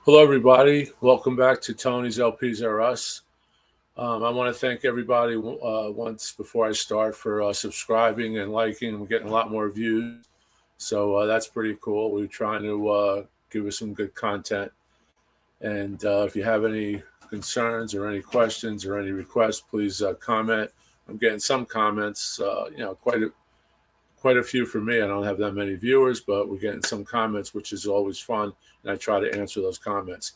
Hello, everybody. Welcome back to Tony's LPs Are Us. I want to thank everybody once before I start for subscribing and liking. We're getting a lot more views, so that's pretty cool. We're trying to give you some good content. And if you have any concerns or any questions or any requests, please comment. I'm getting some comments, quite a few for me. I don't have that many viewers, but we're getting some comments, which is always fun, and I try to answer those comments.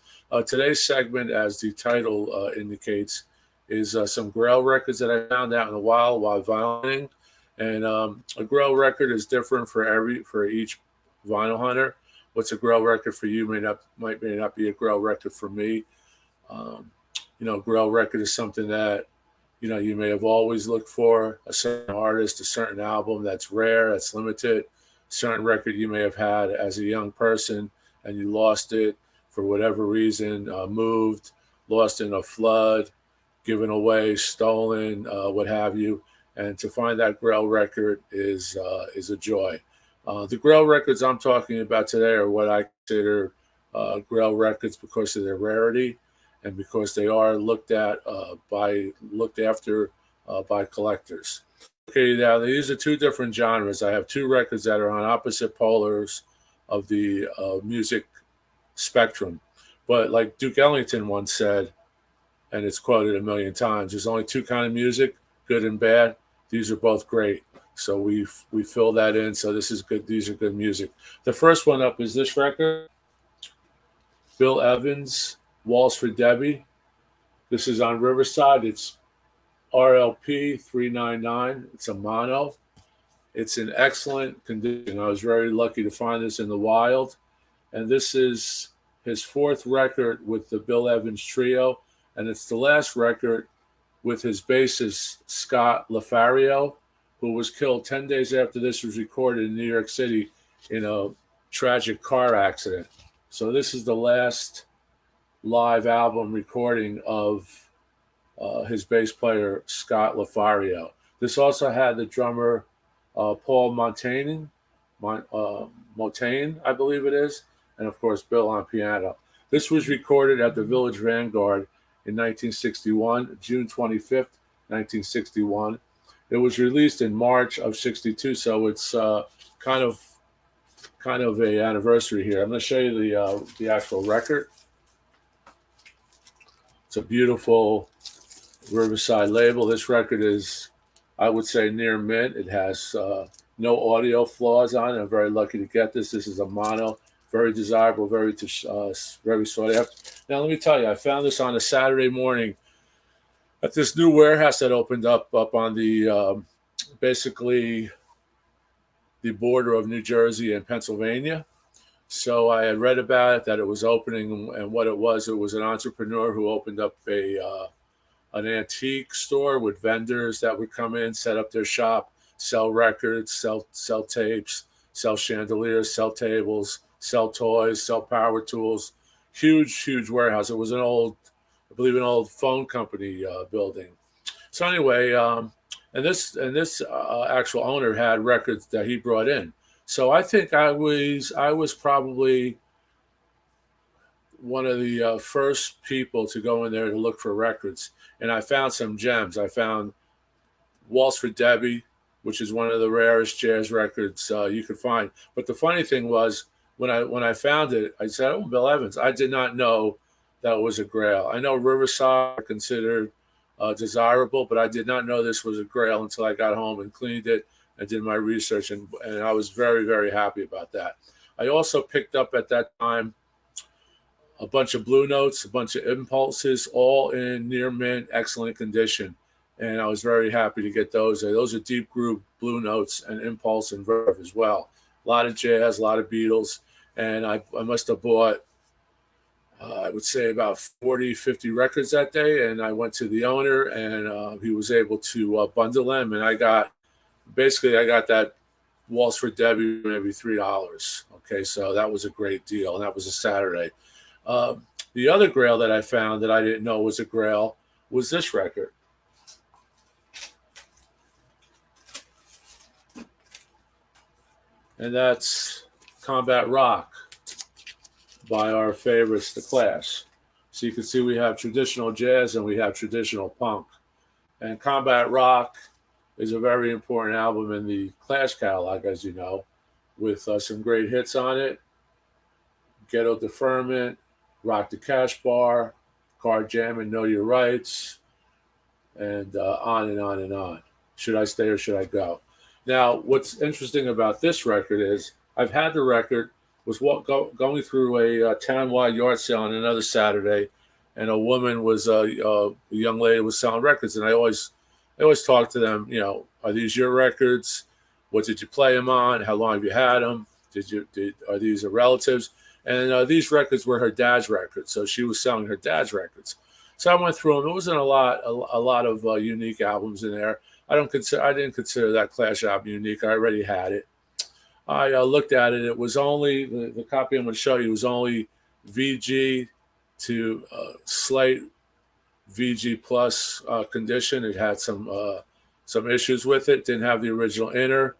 Today's segment, as the title indicates, is some Grail records that I found out in the wild while vinyling. And a Grail record is different for each vinyl hunter. What's a Grail record for you may not be a Grail record for me. Um, Grail record is something that you may have always looked for a certain artist, a certain album that's rare, that's limited, certain record you may have had as a young person and you lost it for whatever reason, moved, lost in a flood, given away, stolen, what have you. And to find that Grail record is a joy. The Grail records I'm talking about today are what I consider Grail records because of their rarity and because they are looked after by collectors. Okay, now these are two different genres. I have two records that are on opposite polars of the music spectrum. But like Duke Ellington once said, and it's quoted a million times, there's only two kind of music, good and bad. These are both great. So we fill that in. So this is good. These are good music. The first one up is this record, Bill Evans, Waltz for Debbie. This is on Riverside. It's RLP 399. It's a mono. It's in excellent condition. I was very lucky to find this in the wild. And this is his fourth record with the Bill Evans Trio. And it's the last record with his bassist, Scott Lafario, who was killed 10 days after this was recorded in New York City in a tragic car accident. So this is the last live album recording of his bass player, Scott Lafario. This also had the drummer, Paul Montaigne, I believe it is, and of course, Bill on piano. This was recorded at the Village Vanguard in 1961, June 25th, 1961. It was released in March of 62, so it's kind of a anniversary here. I'm going to show you the actual record. It's a beautiful Riverside label. This record is, I would say, near mint. It has no audio flaws on it. I'm very lucky to get this. This is a mono, very desirable, very sought after. Now, let me tell you, I found this on a Saturday morning at this new warehouse that opened up on the basically the border of New Jersey and Pennsylvania. So I had read about it, that it was opening, and what it was an entrepreneur who opened up an antique store with vendors that would come in, set up their shop, sell records, sell tapes, sell chandeliers, sell tables, sell toys, sell power tools. Huge warehouse. It was I believe, an old phone company building. So anyway, and this actual owner had records that he brought in. So I think I was probably one of the first people to go in there to look for records, and I found some gems. I found Waltz for Debbie, which is one of the rarest jazz records you could find. But the funny thing was, when I found it, I said, "Oh, Bill Evans." I did not know that it was a Grail. I know Riverside are considered desirable, but I did not know this was a Grail until I got home and cleaned it and did my research, and I was very happy about that. I also picked up at that time a bunch of Blue Notes, a bunch of Impulses, all in near mint, excellent condition. And I was very happy to get those. Those are deep groove Blue Notes and Impulse and Verve as well. A lot of jazz, a lot of Beatles. And I must have bought, I would say, about 40, 50 records that day. And I went to the owner, and he was able to bundle them. And I got that Waltz for Debbie, maybe $3. Okay, so that was a great deal. And that was a Saturday. The other Grail that I found that I didn't know was a Grail was this record. And that's Combat Rock by our favorites, The Clash. So you can see we have traditional jazz and we have traditional punk. And Combat Rock is a very important album in the Clash catalog, as you know, with some great hits on it. Ghetto Deferment, Rock the Cash Bar, Card Jam and Know Your Rights, and on and on and on. Should I stay or should I go? Now, what's interesting about this record is I've had the record, was going through a town-wide yard sale on another Saturday, and a woman was a young lady was selling records, and I always talk to them. You know, are these your records? What did you play them on? How long have you had them? Are these her relatives? And these records were her dad's records, so she was selling her dad's records. So I went through them. It wasn't a lot of unique albums in there. I didn't consider that Clash album unique. I already had it. I looked at it. It was only the copy I'm going to show you was only VG to Slate VG plus condition. It had some issues with it. Didn't have the original inner.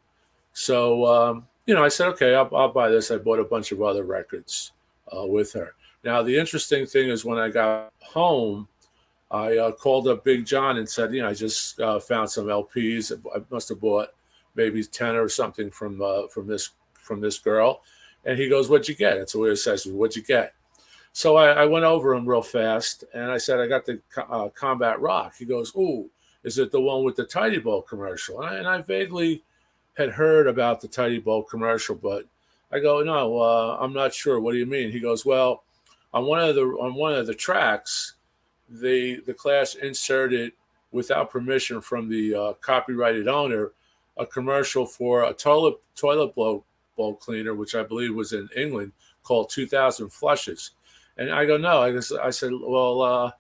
So I said, okay, I'll buy this. I bought a bunch of other records with her. Now the interesting thing is when I got home, I called up Big John and said, I just found some LPs. I must have bought maybe 10 or something from this girl. And he goes, what'd you get? It's a weird session. What'd you get? So I went over him real fast, and I said, I got the Combat Rock. He goes, ooh, is it the one with the Tidy Bowl commercial? And I vaguely had heard about the Tidy Bowl commercial, but I go, no, I'm not sure. What do you mean? He goes, well, on one of the tracks, the Clash inserted, without permission from the copyrighted owner, a commercial for a toilet bowl cleaner, which I believe was in England, called 2000 Flushes. And I go, no. I said, well,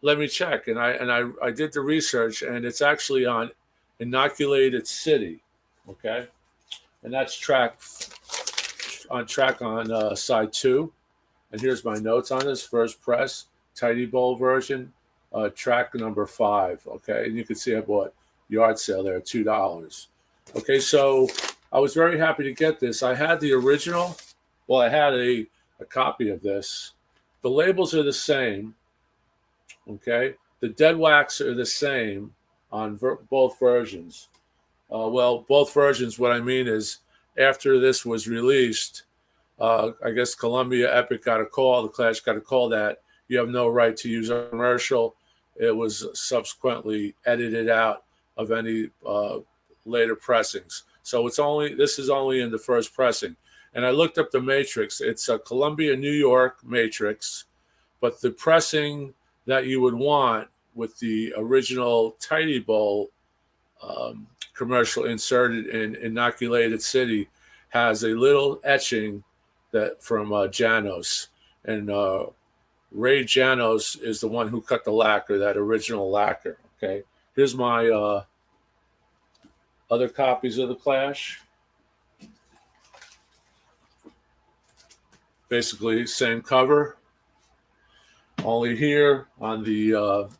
let me check. And I did the research, and it's actually on Inoculated City, okay? And that's track on side 2. And here's my notes on this. First press, Tidy Bowl version, track number 5, okay? And you can see I bought yard sale there, $2. Okay, so I was very happy to get this. I had the original. Well, I had a copy of this. The labels are the same, okay? The dead wax are the same on both versions. Both versions, what I mean is after this was released, I guess Columbia Epic got a call, the Clash got a call that you have no right to use a commercial. It was subsequently edited out of any later pressings. So this is only in the first pressing. And I looked up the matrix. It's a Columbia, New York matrix, but the pressing that you would want with the original Tidy Bowl commercial inserted in Inoculated City has a little etching that from Janos. And Ray Janos is the one who cut the lacquer, that original lacquer, okay? Here's my other copies of the Clash. Basically, same cover. Only here on the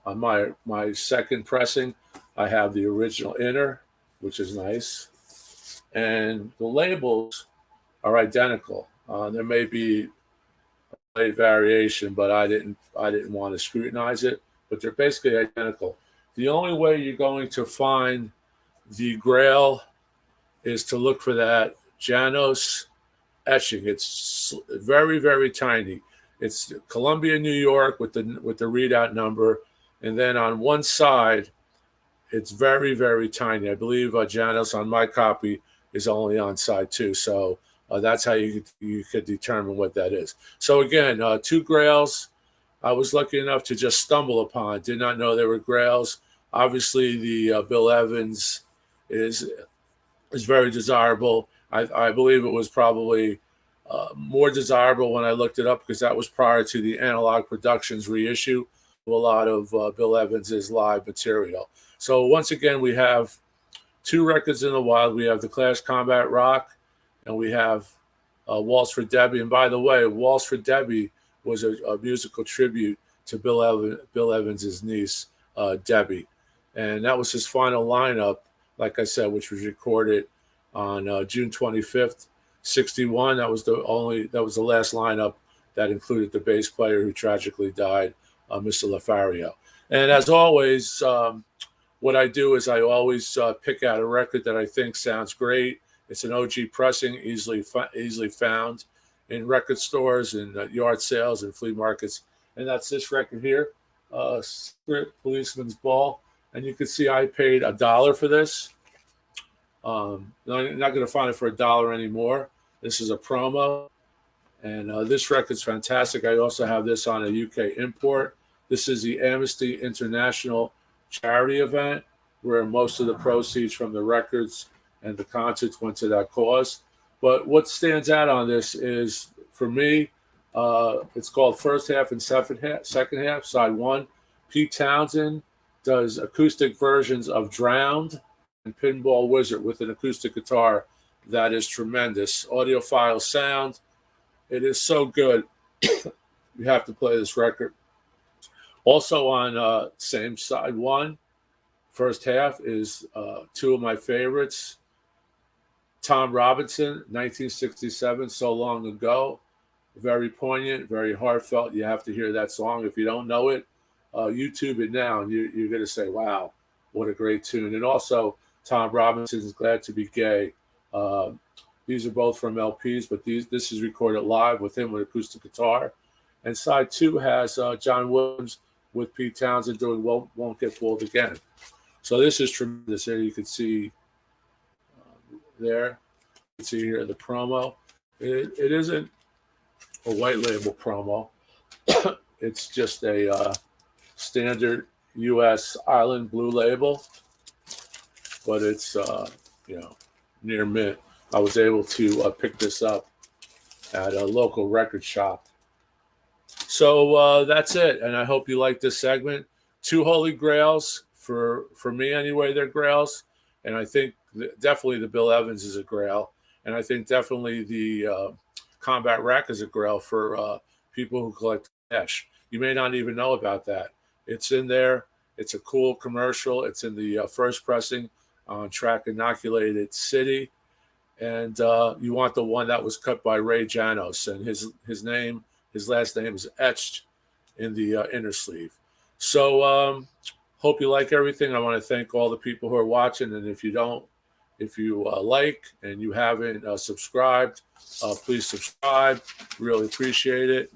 on my second pressing, I have the original inner, which is nice, and the labels are identical. There may be a variation, but I didn't want to scrutinize it. But they're basically identical. The only way you're going to find the Grail is to look for that Janos etching. It's very, very tiny. It's Columbia, New York with the readout number, and then on one side, it's very, very tiny. I believe Janos on my copy is only on side 2, so that's how you could determine what that is. So again, 2 Grails. I was lucky enough to just stumble upon. Did not know they were Grails. Obviously, the Bill Evans is very desirable. I believe it was probably more desirable when I looked it up because that was prior to the Analog Productions reissue of a lot of Bill Evans's live material. So once again, we have 2 records in the wild. We have the Clash Combat Rock, and we have Waltz for Debbie. And by the way, Waltz for Debbie was a musical tribute to Bill Evans's niece, Debbie. And that was his final lineup, like I said, which was recorded on June 25th, 61. That was the last lineup that included the bass player who tragically died, Mr. Lafario. And as always, what I do is I always pick out a record that I think sounds great. It's an OG pressing, easily found in record stores and yard sales and flea markets. And that's this record here, Secret Policeman's Ball. And you can see I paid $1 for this. I'm not going to find it for $1 anymore. This is a promo. And this record's fantastic. I also have this on a UK import. This is the Amnesty International charity event where most of the proceeds from the records and the concerts went to that cause. But what stands out on this is, for me, it's called First Half and Second Half, Side 1. Pete Townsend does acoustic versions of Drowned and Pinball Wizard with an acoustic guitar that is tremendous. Audiophile sound. It is so good. You have to play this record. Also on same side 1, First Half, is two of my favorites. Tom Robinson, 1967, So Long Ago. Very poignant, very heartfelt. You have to hear that song. If you don't know it, YouTube it now, and you're going to say, wow, what a great tune. And also, Tom Robinson's Glad to Be Gay. These are both from LPs, but this is recorded live with him with acoustic guitar. And side 2 has John Williams with Pete Townsend doing Won't Get Fooled Again. So this is tremendous. There you can see there. You can see here the promo. It isn't a white label promo. It's just a standard U.S. Island blue label, but it's near mint. I was able to pick this up at a local record shop. So that's it, and I hope you like this segment. 2 holy grails for me anyway. They're grails, and I think definitely the Bill Evans is a grail, and I think definitely the Combat Rack is a grail for people who collect cash. You may not even know about that. It's in there. It's a cool commercial. It's in the first pressing on track Inoculated City. And you want the one that was cut by Ray Janos, and his last name is etched in the inner sleeve. So hope you like everything. I want to thank all the people who are watching, and if you like and you haven't subscribed, please subscribe. Really appreciate it.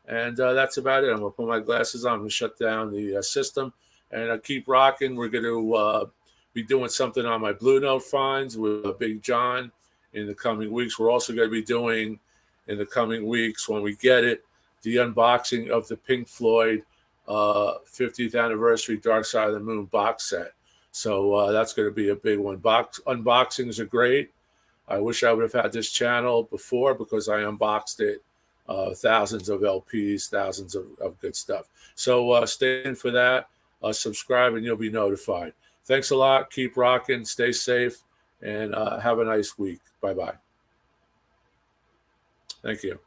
And that's about it. I'm going to put my glasses on. I'm going to shut down the system, and keep rocking. We're going to be doing something on my Blue Note finds with Big John in the coming weeks. We're also going to be doing, in the coming weeks, when we get it, the unboxing of the Pink Floyd 50th anniversary Dark Side of the Moon box set. So that's going to be a big one. Unboxings are great. I wish I would have had this channel before, because I unboxed it. Thousands of LPs, thousands of good stuff. So stay in for that. Subscribe and you'll be notified. Thanks a lot. Keep rocking. Stay safe. And have a nice week. Bye-bye. Thank you.